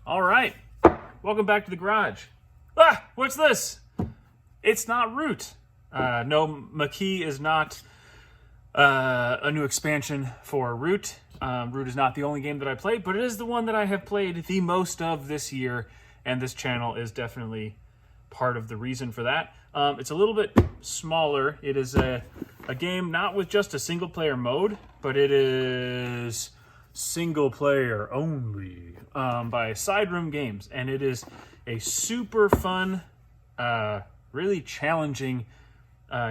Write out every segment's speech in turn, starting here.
All right, welcome back to the garage. Ah, what's this? It's not Root. No, Maquis is not a new expansion for Root. Root is not the only game that I played, but it is the one that I have played the most of this year, and this channel is definitely part of the reason for that. It's a little bit smaller. It is a game not with just a single player mode, but it is single player only by Side Room Games, and it is a super fun, really challenging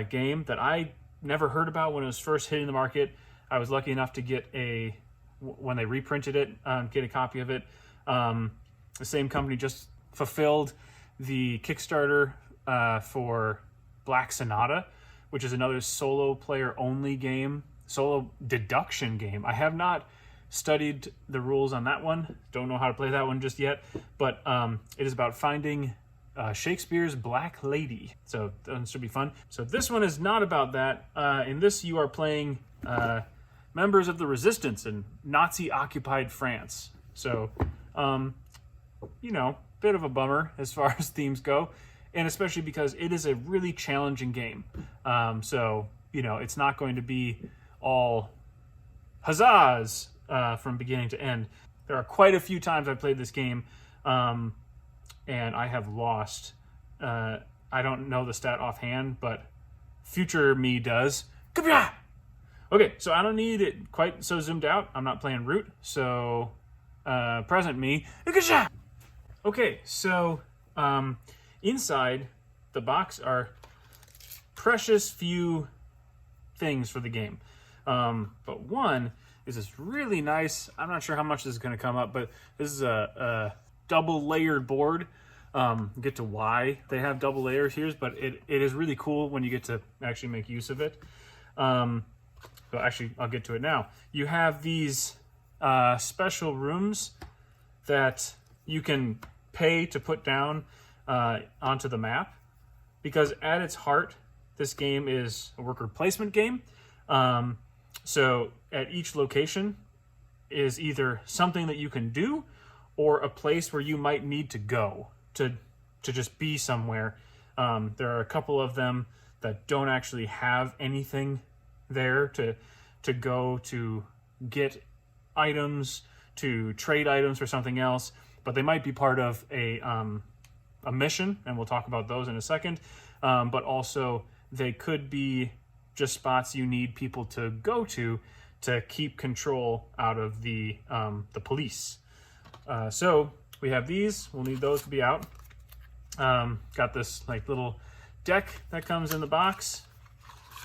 game that I never heard about when it was first hitting the market. I was lucky enough to get when they reprinted it, get a copy of it. The same company just fulfilled the Kickstarter for Black Sonata, which is another solo player only game, solo deduction game. I have not studied the rules on that one. Don't know how to play that one just yet, but it is about finding Shakespeare's Black Lady. So that should be fun. So this one is not about that. In this, you are playing members of the resistance in Nazi-occupied France. So, you know, bit of a bummer as far as themes go, and especially because it is a really challenging game. So, you know, it's not going to be all huzzas from beginning to end. There are quite a few times I've played this game, and I have lost. I don't know the stat offhand, but future me does. Okay, so I don't need it quite so zoomed out. I'm not playing Root, so present me. Okay, so inside the box are precious few things for the game. But one is this really nice, I'm not sure how much this is going to come up, but this is a double layered board. Get to why they have double layers here, but it is really cool when you get to actually make use of it. So actually, I'll get to it now. You have these special rooms that you can pay to put down onto the map, because at its heart, this game is a worker placement game. So at each location is either something that you can do or a place where you might need to go to just be somewhere. There are a couple of them that don't actually have anything there to go to get items, to trade items for something else, but they might be part of a mission, and we'll talk about those in a second. But also they could be just spots you need people to go to keep control out of the police. So we have these. We'll need those to be out. Got this like little deck that comes in the box.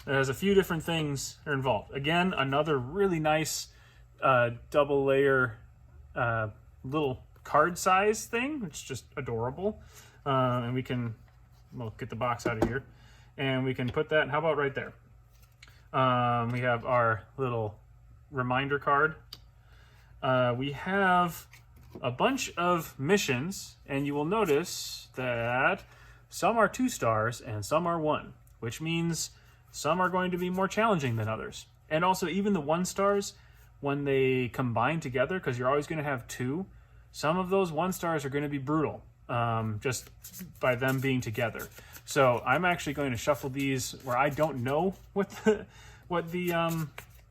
There's a few different things that are involved. Again, another really nice double layer little card size thing. It's just adorable. And we'll get the box out of here, and we can put that, how about right there? We have our little reminder card. We have a bunch of missions, and you will notice that some are 2 stars and some are 1, which means some are going to be more challenging than others. And also, even the 1 stars, when they combine together, because you're always going to have 2, some of those 1 stars are going to be brutal, just by them being together. So I'm actually going to shuffle these where I don't know what the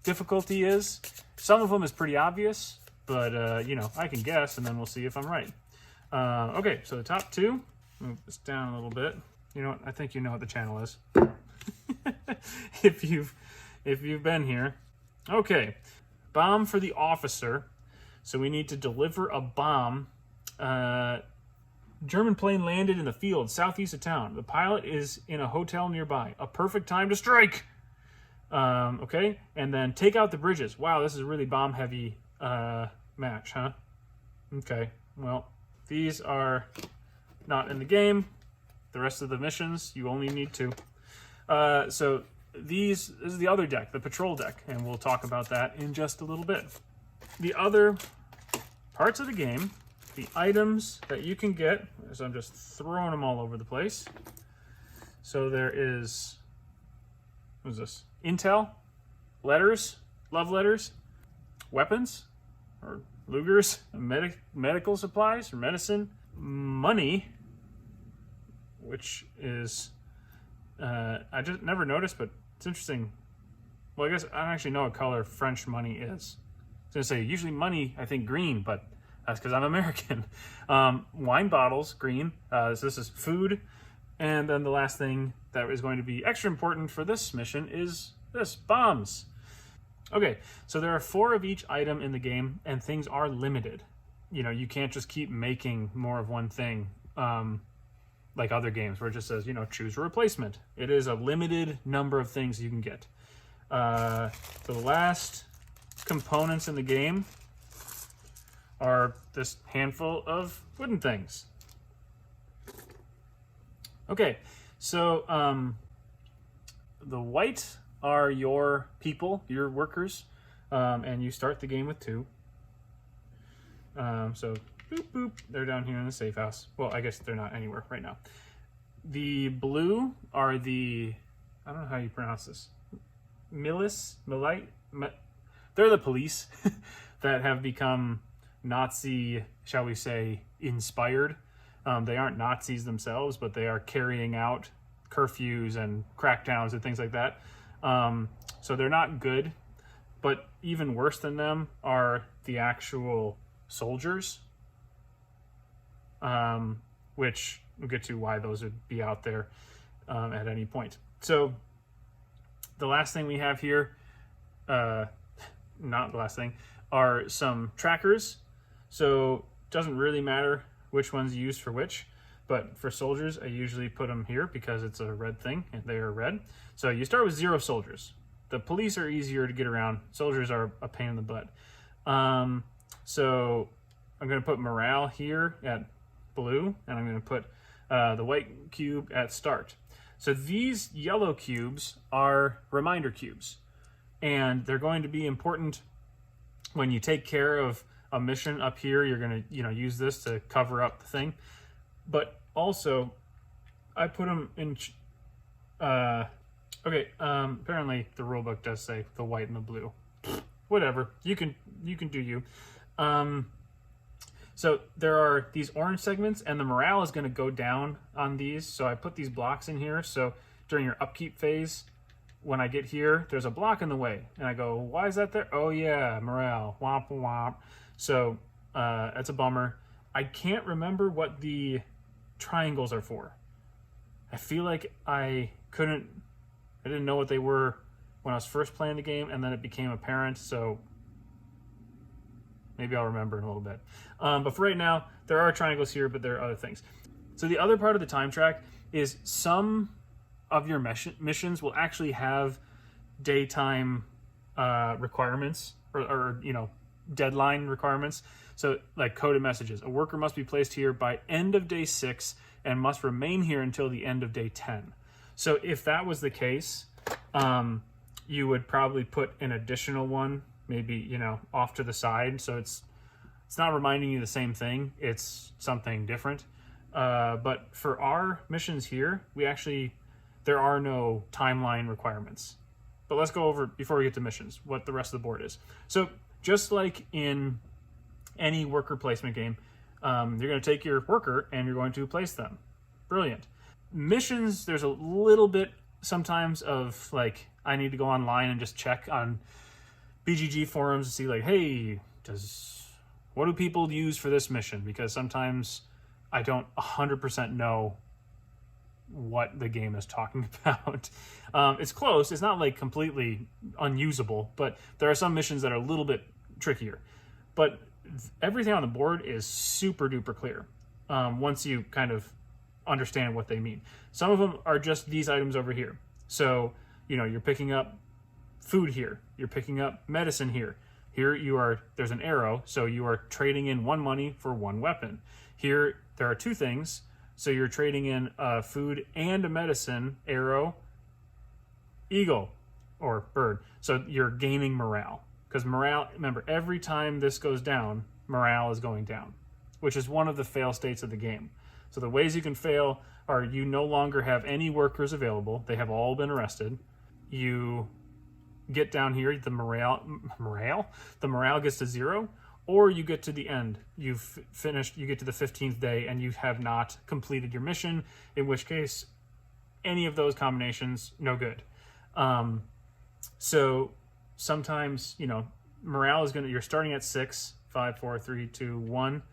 difficulty is. Some of them is pretty obvious, but you know, I can guess, and then we'll see if I'm right. Okay, so the top 2, move this down a little bit. You know what? I think you know what the channel is. if you've been here. Okay, bomb for the officer. So we need to deliver a bomb. German plane landed in the field southeast of town. The pilot is in a hotel nearby. A perfect time to strike. Okay, and then take out the bridges. Wow, this is a really bomb-heavy match, huh? Okay, well, these are not in the game. The rest of the missions, you only need 2. So this is the other deck, the patrol deck, and we'll talk about that in just a little bit. The other parts of the game, the items that you can get, so I'm just throwing them all over the place. So there is, what is this? Intel, letters, love letters, weapons, or Lugers, medical supplies or medicine, money, which is, I just never noticed, but it's interesting. Well, I guess I don't actually know what color French money is. I was gonna say, usually money, I think green, but that's because I'm American. Wine bottles, green. So this is food. And then the last thing that is going to be extra important for this mission is this, bombs. Okay, so there are 4 of each item in the game, and things are limited. You know, you can't just keep making more of one thing, like other games where it just says, you know, choose a replacement. It is a limited number of things you can get. The last components in the game are this handful of wooden things. Okay, so the white are your people, your workers, and you start the game with 2. So boop boop, they're down here in the safe house. Well, I guess they're not anywhere right now. The blue are the, I don't know how you pronounce this, they're the police that have become Nazi, shall we say, inspired. They aren't Nazis themselves, but they are carrying out curfews and crackdowns and things like that. So they're not good, but even worse than them are the actual soldiers, which we'll get to why those would be out there at any point. So the last thing we have here, not the last thing, are some trackers. So it doesn't really matter which one's used for which, but for soldiers, I usually put them here because it's a red thing and they are red. So you start with 0 soldiers. The police are easier to get around. Soldiers are a pain in the butt. So I'm going to put morale here at blue, and I'm going to put the white cube at start. So these yellow cubes are reminder cubes, and they're going to be important when you take care of a mission up here. You're going to, use this to cover up the thing. But also, I put them in. Apparently the rulebook does say the white and the blue. Whatever, you can do you. So there are these orange segments, and the morale is going to go down on these. So I put these blocks in here. So during your upkeep phase, when I get here, there's a block in the way, and I go, why is that there? Oh yeah, morale, womp womp. So that's a bummer. I can't remember what the triangles are for. I feel like I didn't know what they were when I was first playing the game, and then it became apparent, so maybe I'll remember in a little bit. But for right now, there are triangles here, but there are other things. So the other part of the time track is some of your missions will actually have daytime requirements or deadline requirements. So like coded messages. A worker must be placed here by end of day 6 and must remain here until the end of day 10. So if that was the case, you would probably put an additional one, maybe, off to the side. So it's not reminding you the same thing. It's something different. But for our missions here, there are no timeline requirements. But let's go over, before we get to missions, what the rest of the board is. So just like in any worker placement game, you're going to take your worker and you're going to place them. Brilliant. Missions, there's a little bit sometimes of like, I need to go online and just check on BGG forums to see like, hey, what do people use for this mission? Because sometimes I don't 100% know what the game is talking about. It's close. It's not like completely unusable, but there are some missions that are a little bit trickier. But everything on the board is super duper clear once you kind of understand what they mean. Some of them are just these items over here. So, you're picking up food here. You're picking up medicine here. Here there's an arrow, so you are trading in 1 money for 1 weapon. Here, there are 2 things. So you're trading in food and a medicine, arrow, eagle, or bird. So you're gaining morale. Because morale, remember, every time this goes down, morale is going down, which is one of the fail states of the game. So the ways you can fail are you no longer have any workers available. They have all been arrested. You get down here, the morale gets to 0, or you get to the end. You've finished, you get to the 15th day and you have not completed your mission, in which case any of those combinations, no good. So sometimes, you know, morale is you're starting at 6, 5, 4, 3, 2, 1.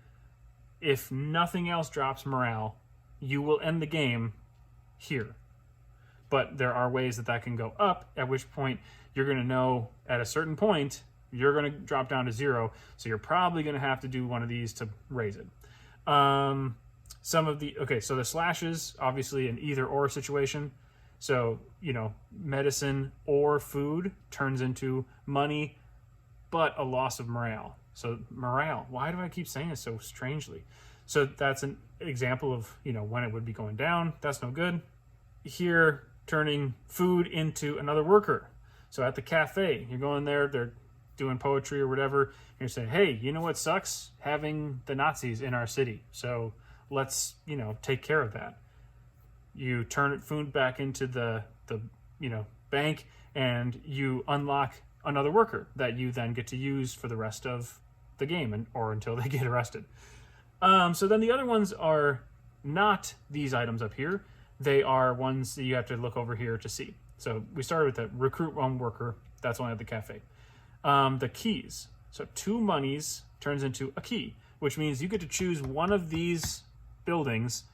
If nothing else drops morale, you will end the game here. But there are ways that can go up, at which point you're going to know at a certain point you're going to drop down to 0. So you're probably going to have to do one of these to raise it. So the slashes, obviously an either or situation. So, you know, medicine or food turns into money, but a loss of morale. So morale, why do I keep saying it so strangely? So that's an example of, you know, when it would be going down. That's no good. Here, turning food into another worker. So at the cafe, you're going there, they're doing poetry or whatever. You're saying, hey, you know what sucks? Having the Nazis in our city. So let's, you know, take care of that. You turn food back into the you know, bank, and you unlock another worker that you then get to use for the rest of the game or until they get arrested. So then the other ones are not these items up here. They are ones that you have to look over here to see. So we started with the recruit one worker. That's only at the cafe. The keys. So 2 monies turns into a key, which means you get to choose one of these buildings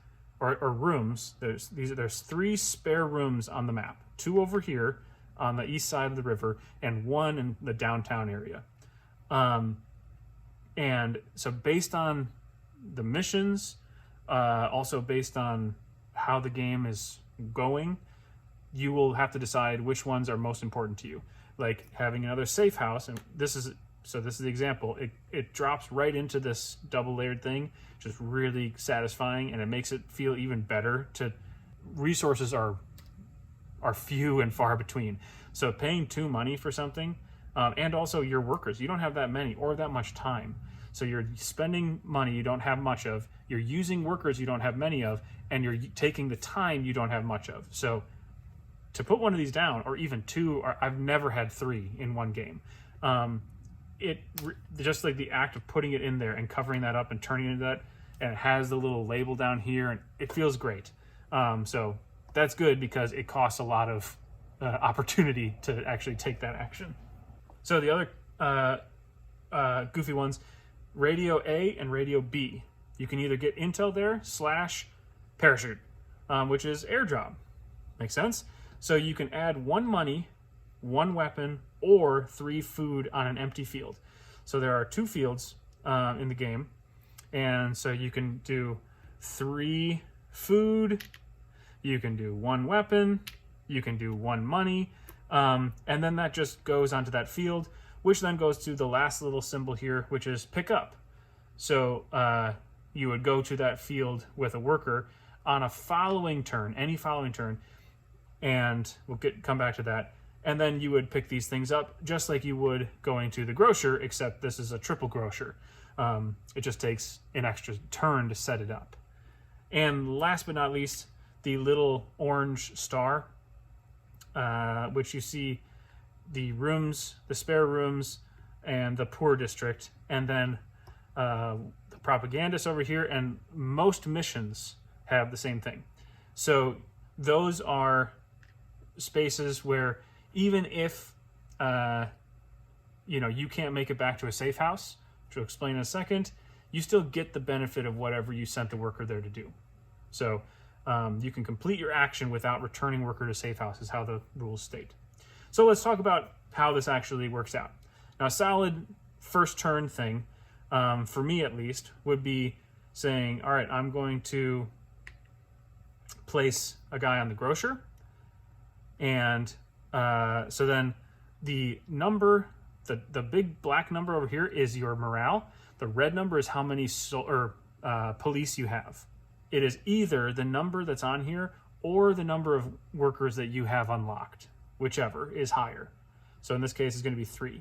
or rooms. There's 3 spare rooms on the map. 2 over here on the east side of the river and 1 in the downtown area. And so based on the missions, also based on how the game is going, you will have to decide which ones are most important to you. Like having another safe house, and this is the example. It drops right into this double layered thing, just really satisfying, and it makes it feel even better. Resources are few and far between. So paying 2 money for something, and also your workers, you don't have that many or that much time. So you're spending money you don't have much of, you're using workers you don't have many of, and you're taking the time you don't have much of. So to put one of these down, or even 2, I've never had 3 in one game. Just like the act of putting it in there and covering that up and turning it into that, and it has the little label down here, and it feels great. So that's good because it costs a lot of opportunity to actually take that action. So the other goofy ones, Radio A and Radio B. You can either get intel there / parachute, which is airdrop. Makes sense? So you can add 1 money, 1 weapon, or 3 food on an empty field. So there are 2 fields in the game. And so you can do 3 food, you can do 1 weapon, you can do 1 money, and then that just goes onto that field, which then goes to the last little symbol here, which is pick up. So you would go to that field with a worker on a following turn, any following turn, and we'll come back to that. And then you would pick these things up just like you would going to the grocer, except this is a triple grocer. It just takes an extra turn to set it up. And last but not least, the little orange star, which you see the rooms, the spare rooms, and the poor district, and then the propagandist over here, and most missions have the same thing. So those are spaces where even if you can't make it back to a safe house, which I'll explain in a second, you still get the benefit of whatever you sent the worker there to do. So you can complete your action without returning worker to safe house, is how the rules state. So let's talk about how this actually works out. Now, a solid first turn thing, for me at least, would be saying, all right, I'm going to place a guy on the grocer. And so then the number, the big black number over here is your morale. The red number is how many police you have. It is either the number that's on here or the number of workers that you have unlocked, whichever is higher. So in this case, it's going to be 3.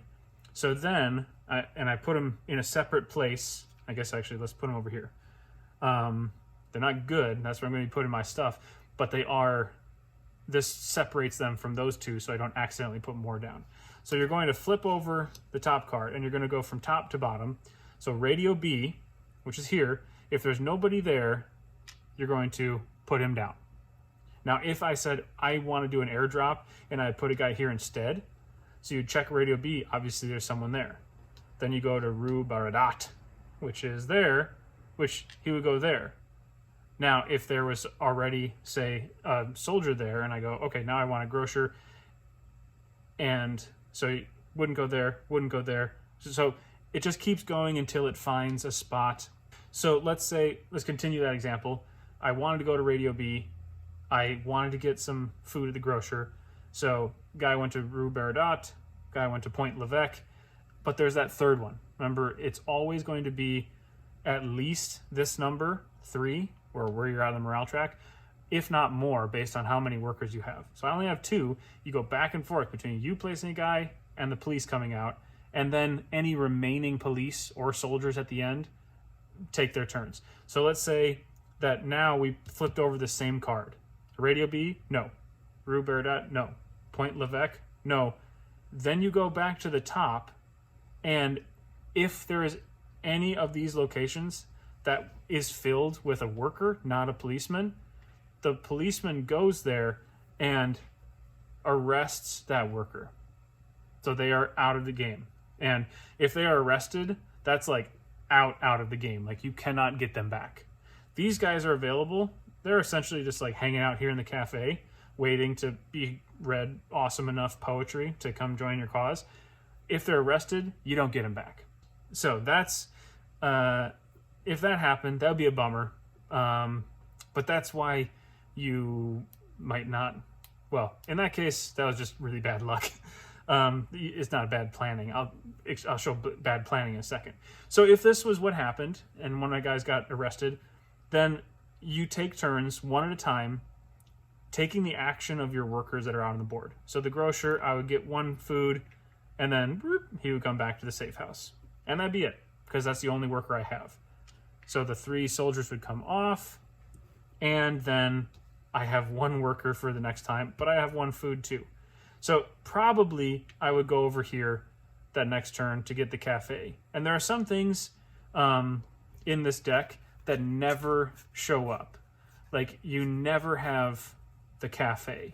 So then, I put them in a separate place. I guess actually, let's put them over here. They're not good. That's where I'm going to be putting my stuff. But they are, this separates them from those 2 so I don't accidentally put more down. So you're going to flip over the top card and you're going to go from top to bottom. So radio B, which is here, if there's nobody there, you're going to put him down. Now, if I said I want to do an airdrop and I put a guy here instead, so you check radio B, obviously there's someone there. Then you go to Rubaradat, which is there, which he would go there. Now, if there was already, say, a soldier there, and I go, okay, now I want a grocer, and so he wouldn't go there, wouldn't go there. So it just keeps going until it finds a spot. So let's continue that example. I wanted to go to radio B. I wanted to get some food at the grocer. So guy went to Rue Baradat, guy went to Point Levesque, but there's that third one. Remember, it's always going to be at least this number, 3, or where you're at on the morale track, if not more, based on how many workers you have. So I only have 2. You go back and forth between you placing a guy and the police coming out, and then any remaining police or soldiers at the end take their turns. So let's say that now we flipped over the same card. Radio B, no. Rue Baradat, no. Point Levesque, no. Then you go back to the top, and if there is any of these locations that is filled with a worker, not a policeman, the policeman goes there and arrests that worker. So they are out of the game. And if they are arrested, that's like out of the game. Like, you cannot get them back. These guys are available. They're essentially just like hanging out here in the cafe, waiting to be read awesome enough poetry to come join your cause. If they're arrested, you don't get them back. So that's, if that happened, that would be a bummer. But that's why you might not, well, in that case, that was just really bad luck. It's not bad planning. I'll show bad planning in a second. So if this was what happened and one of my guys got arrested, then you take turns one at a time, taking the action of your workers that are out on the board. So the grocer, I would get 1 food, and then he would come back to the safe house. And that'd be it, because that's the only worker I have. So the 3 soldiers would come off, and then I have 1 worker for the next time, but I have 1 food too. So probably I would go over here that next turn to get the cafe. And there are some things in this deck that never show up. Like, you never have the cafe.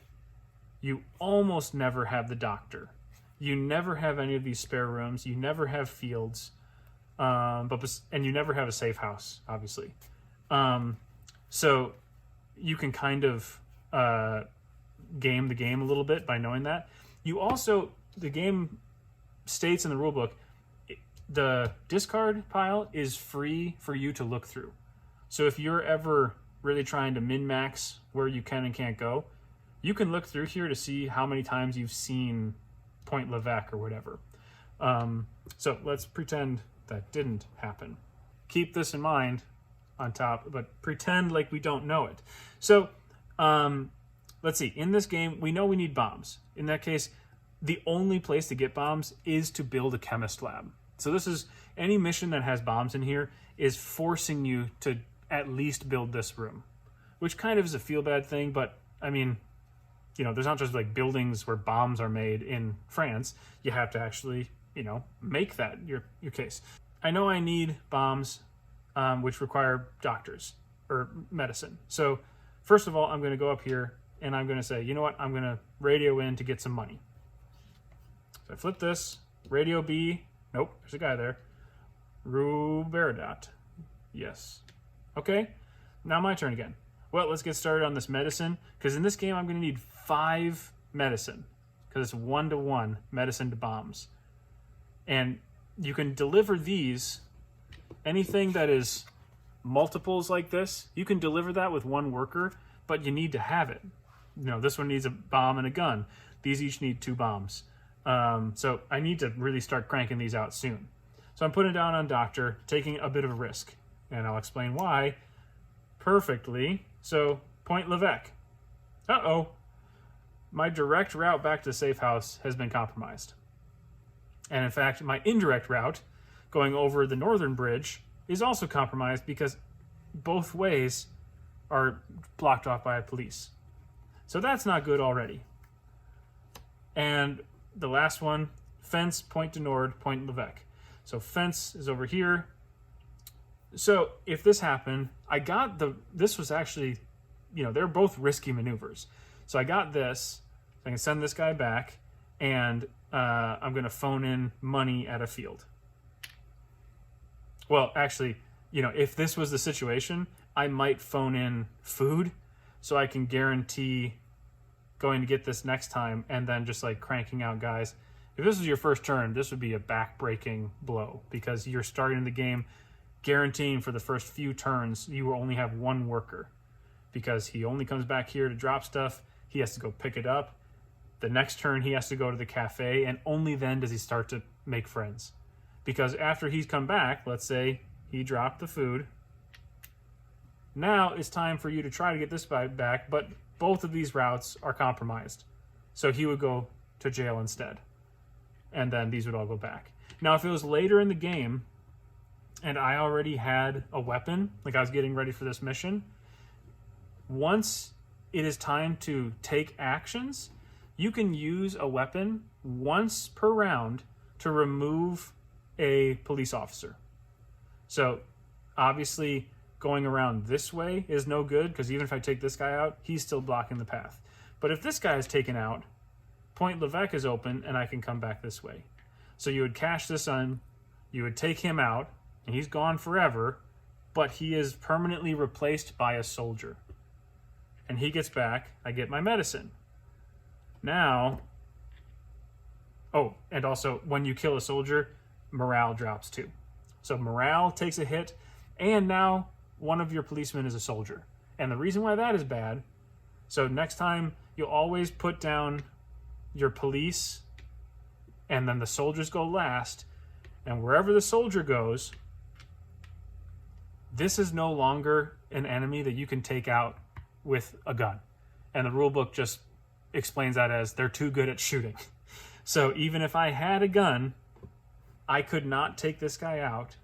You almost never have the doctor. You never have any of these spare rooms. You never have fields. And you never have a safe house, obviously. So you can kind of game the game a little bit by knowing that. You also, the game states in the rulebook, the discard pile is free for you to look through. So if you're ever really trying to min-max where you can and can't go, you can look through here to see how many times you've seen Point Levesque or whatever. So let's pretend that didn't happen. Keep this in mind on top, but pretend like we don't know it. So let's see. In this game, we know we need bombs. In that case, the only place to get bombs is to build a chemist lab. So this is, any mission that has bombs in here is forcing you to at least build this room, which kind of is a feel-bad thing, but I mean, you know, there's not just like buildings where bombs are made in France. You have to actually, you know, make that your case. I know I need bombs, which require doctors or medicine. So first of all, I'm going to go up here and I'm going to say, you know what? I'm going to radio in to get some money. So I flip this, radio B. Nope, there's a guy there. Rue Baradat. Yes. Okay, now my turn again. Well, let's get started on this medicine, because in this game I'm going to need 5 medicine, because it's 1-to-1 medicine to bombs. And you can deliver these, anything that is multiples like this, you can deliver that with 1 worker, but you need to have it. You know, this one needs a bomb and a gun. These each need 2 bombs. So I need to really start cranking these out soon. So I'm putting it down on doctor, taking a bit of a risk, and I'll explain why perfectly. So Point Levesque. Uh-oh. My direct route back to the safe house has been compromised. And in fact, my indirect route going over the northern bridge is also compromised because both ways are blocked off by police. So that's not good already. And the last one, fence, Point du Nord, Point Levesque. So fence is over here, So if this happened, this was actually, they're both risky maneuvers. So I got this, I can send this guy back, and I'm going to phone in money at a field. Well, actually, if this was the situation, I might phone in food so I can guarantee going to get this next time, and then just like cranking out guys. If this was your first turn, this would be a back-breaking blow, because you're starting the game guaranteeing for the first few turns you will only have one worker, because he only comes back here to drop stuff. He has to go pick it up. The next turn he has to go to the cafe, and only then does he start to make friends. Because after he's come back, let's say he dropped the food, now it's time for you to try to get this guy back, but both of these routes are compromised. So he would go to jail instead, and then these would all go back. Now, if it was later in the game and I already had a weapon, like I was getting ready for this mission, once it is time to take actions, you can use a weapon once per round to remove a police officer. So obviously going around this way is no good, because even if I take this guy out, he's still blocking the path. But if this guy is taken out, Point Levesque is open and I can come back this way. So you would cash this on, you would take him out, and he's gone forever, but he is permanently replaced by a soldier. And he gets back, I get my medicine. Now, oh, and also when you kill a soldier, morale drops too. So morale takes a hit, and now one of your policemen is a soldier. And the reason why that is bad, so next time you'll always put down your police, and then the soldiers go last, and wherever the soldier goes, this is no longer an enemy that you can take out with a gun. And the rule book just explains that as they're too good at shooting. So even if I had a gun, I could not take this guy out,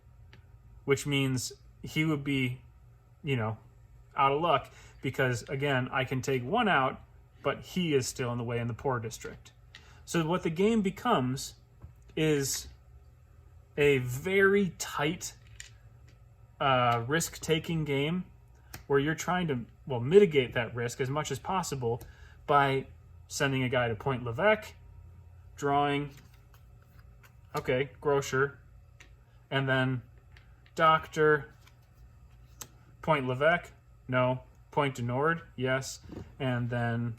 which means he would be, out of luck, because again, I can take one out, but he is still in the way in the poor district. So what the game becomes is a very tight risk-taking game where you're trying to, mitigate that risk as much as possible by sending a guy to Point Levesque, drawing, okay, grocer, and then doctor, Point Levesque, no, Point du Nord, yes, and then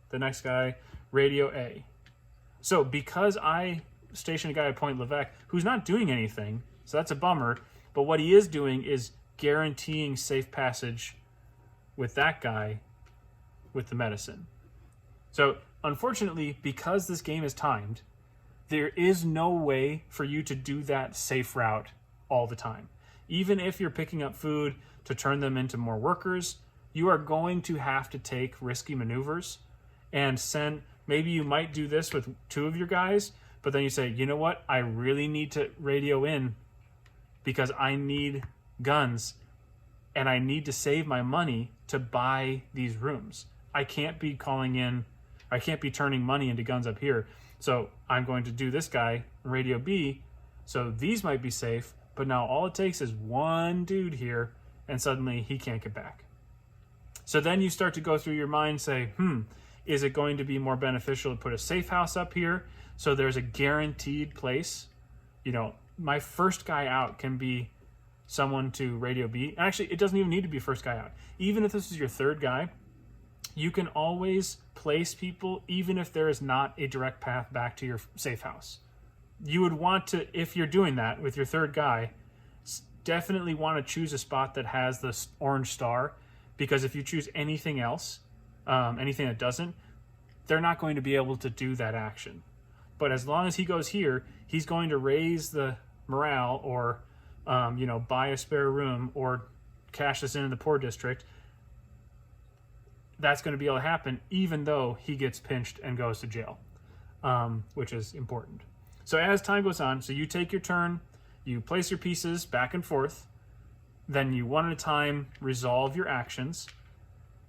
the next guy, Radio A. So because I stationed a guy at Point Levesque who's not doing anything, so that's a bummer, but what he is doing is guaranteeing safe passage with that guy with the medicine. So unfortunately, because this game is timed, there is no way for you to do that safe route all the time. Even if you're picking up food to turn them into more workers, you are going to have to take risky maneuvers and maybe you might do this with two of your guys, but then you say, you know what, I really need to radio in because I need guns and I need to save my money to buy these rooms. I can't be turning money into guns up here. So I'm going to do this guy, Radio B, so these might be safe, but now all it takes is one dude here, and suddenly he can't get back. So then you start to go through your mind, say, is it going to be more beneficial to put a safe house up here so there's a guaranteed place? My first guy out can be someone to Radio B. Actually, it doesn't even need to be first guy out. Even if this is your third guy, you can always place people even if there is not a direct path back to your safe house. You would want to, if you're doing that with your third guy, definitely want to choose a spot that has the orange star, because if you choose anything else, anything that doesn't, they're not going to be able to do that action. But as long as he goes here, he's going to raise the morale or, buy a spare room or cash this in the poor district. That's going to be able to happen even though he gets pinched and goes to jail, which is important. So as time goes on, so you take your turn, you place your pieces back and forth, then you one at a time resolve your actions,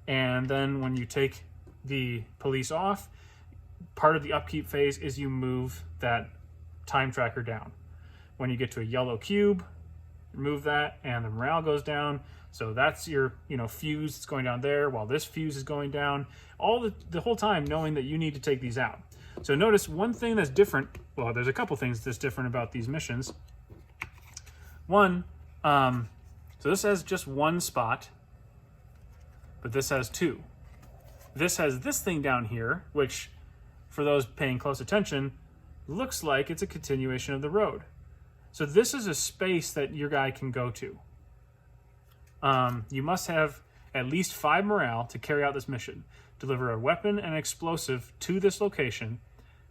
and then when you take the police off, part of the upkeep phase is you move that time tracker down. When you get to a yellow cube, remove that, and the morale goes down. So that's your, fuse that's going down there while this fuse is going down. All the whole time knowing that you need to take these out. So notice one thing that's different. Well, there's a couple things that's different about these missions. One, so this has just one spot, but this has two. This has this thing down here, which, for those paying close attention, looks like it's a continuation of the road. So this is a space that your guy can go to. You must have at least 5 morale to carry out this mission. Deliver a weapon and explosive to this location.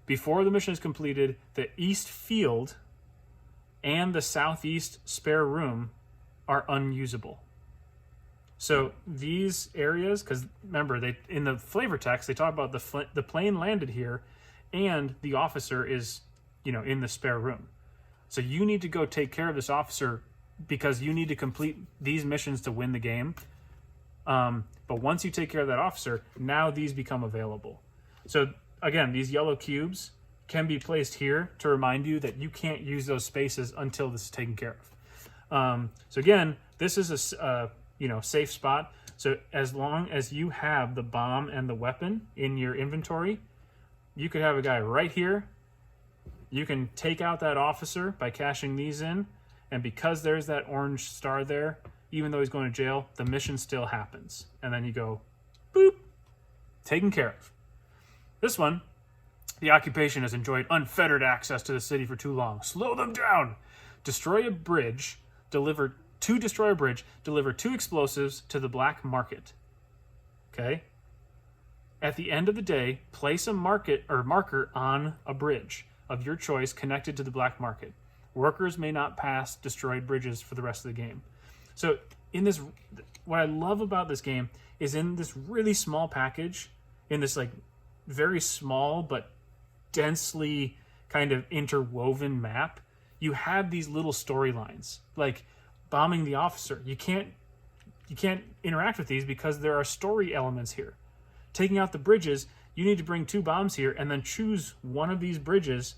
Before the mission is completed, the east field and the southeast spare room are unusable. So these areas, because remember, in the flavor text, they talk about the plane landed here and the officer is, in the spare room. So you need to go take care of this officer because you need to complete these missions to win the game. But once you take care of that officer, now these become available. So again, these yellow cubes can be placed here to remind you that you can't use those spaces until this is taken care of. So again, this is a safe spot. So as long as you have the bomb and the weapon in your inventory, you could have a guy right here. You can take out that officer by cashing these in. And because there's that orange star there, even though he's going to jail, the mission still happens. And then you go, boop, taken care of. This one, the occupation has enjoyed unfettered access to the city for too long. Slow them down. Destroy a bridge, deliver 2 explosives to the black market. Okay? At the end of the day, place a marker on a bridge of your choice connected to the black market. Workers may not pass destroyed bridges for the rest of the game. So in this, what I love about this game is in this really small package, in this like very small but densely kind of interwoven map, you have these little storylines, like bombing the officer. You can't interact with these because there are story elements here. Taking out the bridges, you need to bring 2 bombs here and then choose one of these bridges.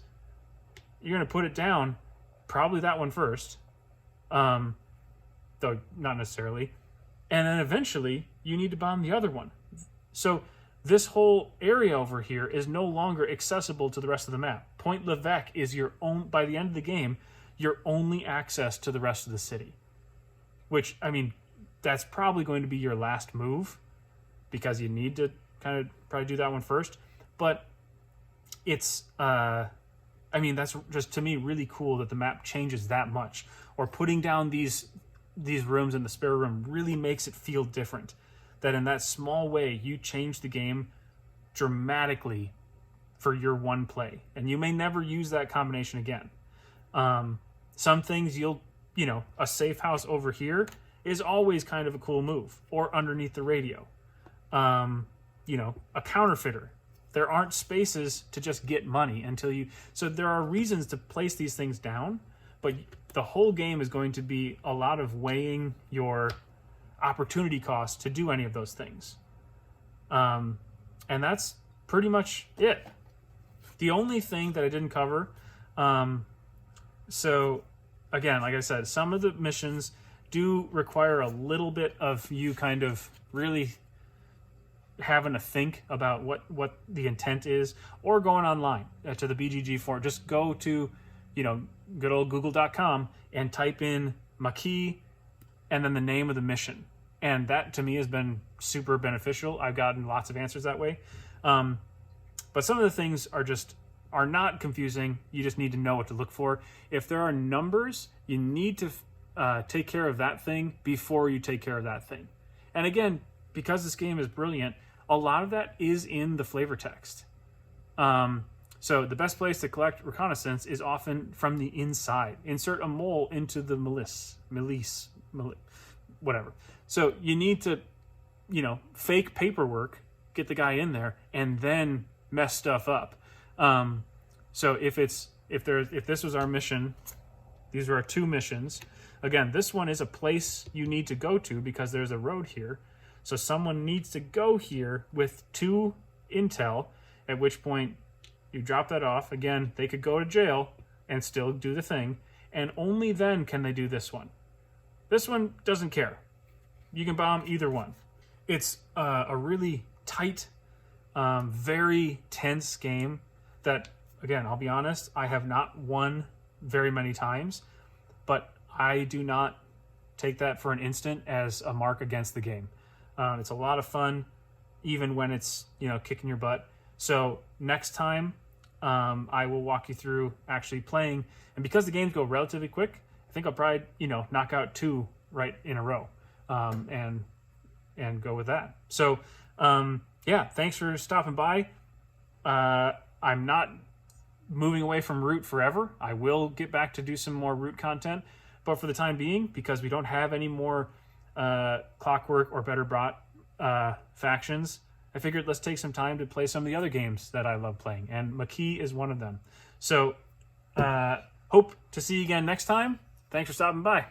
You're going to put it down, probably that one first, though not necessarily. And then eventually, you need to bomb the other one. So this whole area over here is no longer accessible to the rest of the map. Point Levesque is your own, by the end of the game, your only access to the rest of the city. Which, I mean, that's probably going to be your last move because you need to kind of probably do that one first. But it's, that's just, to me, really cool that the map changes that much. Or putting down these rooms in the spare room really makes it feel different. That in that small way, you change the game dramatically for your one play. And you may never use that combination again. Some things a safe house over here is always kind of a cool move. Or underneath the radio. A counterfeiter. There aren't spaces to just get money until you... So there are reasons to place these things down, but the whole game is going to be a lot of weighing your opportunity cost to do any of those things. And that's pretty much it. The only thing that I didn't cover... so, again, like I said, some of the missions do require a little bit of you kind of really having to think about what the intent is, or going online to the BGG forum. Just go to, good old google.com and type in Maquis and then the name of the mission. And that, to me, has been super beneficial. I've gotten lots of answers that way. But some of the things are not confusing. You just need to know what to look for. If there are numbers, you need to take care of that thing before you take care of that thing. And again, because this game is brilliant, a lot of that is in the flavor text. So the best place to collect reconnaissance is often from the inside. Insert a mole into the milice, whatever. So you need to, fake paperwork, get the guy in there, and then mess stuff up. So if this was our mission, these are our 2 missions. Again, this one is a place you need to go to because there's a road here. So someone needs to go here with 2 intel, at which point you drop that off. Again, they could go to jail and still do the thing. And only then can they do this one. This one doesn't care. You can bomb either one. It's a really tight, very tense game that, again, I'll be honest, I have not won very many times, but I do not take that for an instant as a mark against the game. It's a lot of fun, even when it's, you know, kicking your butt. So next time, I will walk you through actually playing, and because the games go relatively quick, I think I'll probably, you know, knock out 2 right in a row, and go with that. So, yeah, thanks for stopping by. I'm not moving away from Root forever. I will get back to do some more Root content, but for the time being, because we don't have any more Clockwork or Better Brought factions, I figured let's take some time to play some of the other games that I love playing, and Maquis is one of them. So, hope to see you again next time. Thanks for stopping by.